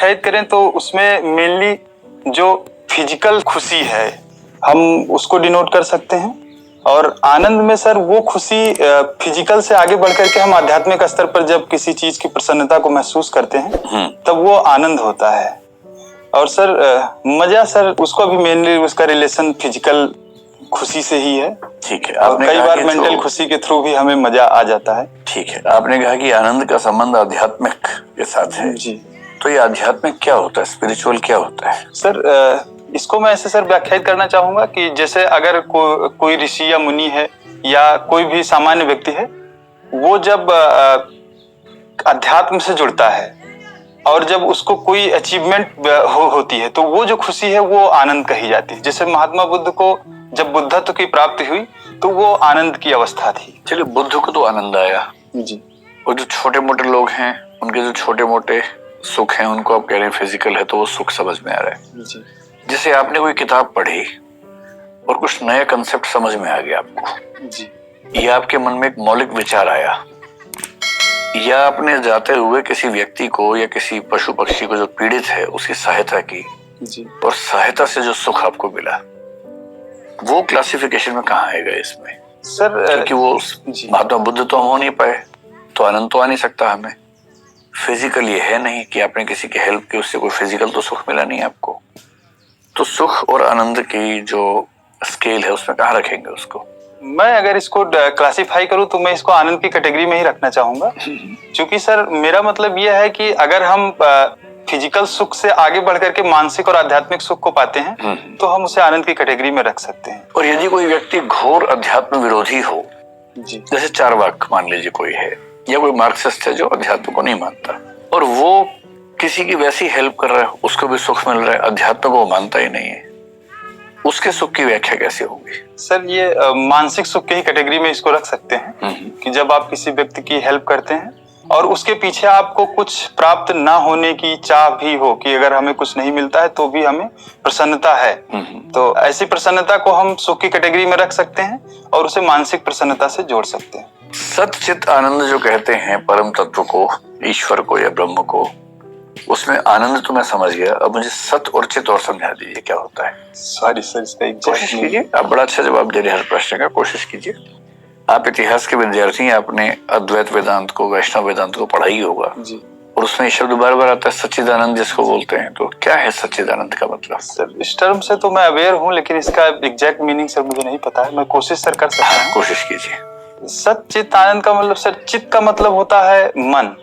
व्याख्यायित करें तो उसमें मेनली जो फिजिकल खुशी है हम उसको डिनोट कर सकते हैं, और आनंद में सर वो खुशी फिजिकल से आगे बढ़ करके हम आध्यात्मिक स्तर पर जब किसी चीज की प्रसन्नता को महसूस करते हैं तब वो आनंद होता है। और सर मजा सर उसको भी मेनली उसका रिलेशन फिजिकल खुशी से ही है। ठीक है, और कई बार मेंटल खुशी के थ्रू भी हमें मजा आ जाता है। ठीक है, आपने कहा कि आनंद का संबंध आध्यात्मिक के साथ है जी। तो ये आध्यात्मिक क्या होता है, स्पिरिचुअल क्या होता है? सर इसको मैं ऐसे सर व्याख्यायित करना चाहूंगा कि जैसे अगर कोई ऋषि या मुनि है या कोई भी सामान्य व्यक्ति है, वो जब अध्यात्म से जुड़ता है और जब उसको कोई अचीवमेंट होती है तो वो जो खुशी है वो आनंद कही जाती है। जैसे महात्मा बुद्ध को जब बुद्धत्व की प्राप्ति हुई तो वो आनंद की अवस्था थी। चलिए, बुद्ध को तो आनंद आया जी। और जो छोटे मोटे लोग हैं उनके जो छोटे मोटे सुख हैं उनको आप कह रहे हैं फिजिकल है तो वो सुख समझ में आ रहा है। जी। जैसे आपने कोई किताब पढ़ी और कुछ नया कंसेप्ट समझ में आ गया आपको, जी। या आपके मन में एक मौलिक विचार आया, या आपने जाते हुए किसी व्यक्ति को या किसी पशु पक्षी को जो पीड़ित है उसकी सहायता की जी। और सहायता से जो सुख आपको मिला, वो क्लासिफिकेशन में कहाँ आएगा इसमें? सर क्योंकि वो महात्मा बुद्ध तो हम हो नहीं पाए तो आनंद तो आ नहीं सकता हमें। फिजिकल ये है नहीं कि आपने किसी की हेल्प की, उससे कोई फिजिकल तो सुख मिला नहीं आपको। तो सुख और आनंद की जो स्केल है उसमें कहाँ रखेंगे उसको? मैं अगर इसको क्लासिफाई करूं तो मैं इसको आनंद की कैटेगरी में ही रखना चाहूंगा, क्योंकि सर मेरा मतलब यह है कि अगर हम फिजिकल सुख से आगे बढ़ करके मानसिक और आध्यात्मिक सुख को पाते हैं तो हम उसे आनंद की कैटेगरी में रख सकते हैं। और यदि कोई व्यक्ति घोर अध्यात्म विरोधी हो, जी, जैसे चार्वाक मान लीजिए कोई है, या कोई मार्क्सिस्ट है जो अध्यात्म को नहीं मानता और वो किसी की वैसी हेल्प कर रहा है, उसको भी सुख मिल रहा है, अध्यात्म को वो मानता ही नहीं है, उसके सुख की व्याख्या कैसे होगी? सर ये मानसिक सुख की ही कैटेगरी में इसको रख सकते हैं कि जब आप किसी व्यक्ति की हेल्प करते हैं और उसके पीछे आपको कुछ प्राप्त ना होने की चाह भी हो कि अगर हमें कुछ नहीं मिलता है तो भी हमें प्रसन्नता है, तो ऐसी प्रसन्नता को हम सुख की कैटेगरी में रख सकते हैं और उसे मानसिक प्रसन्नता से जोड़ सकते हैं। सच्चित आनंद जो कहते हैं परम तत्व को, ईश्वर को या ब्रह्म को, उसमें आनंद तो मैं समझ गया, अब मुझे सत और चित और समझा दीजिए क्या होता है। सॉरी सर, इसका कोशिश कीजिए, आप बड़ा अच्छा जवाब दे रहे हैं हर प्रश्न का, कोशिश कीजिए। आप इतिहास के विद्यार्थी हैं, आपने अद्वैत वेदांत को, वैष्णव वेदांत को पढ़ा ही होगा जी, और उसमें शब्द बार बार आता है सच्चिदानंद जिसको बोलते हैं, तो क्या है सच्चिदानंद का मतलब? सर इस टर्म से तो मैं अवेयर हूँ लेकिन इसका एग्जैक्ट मीनिंग सर मुझे नहीं पता है, मैं कोशिश सर कर सकता हूँ। कोशिश कीजिए। सच्चित आनंद का मतलब सर, चित्त का मतलब होता है मन,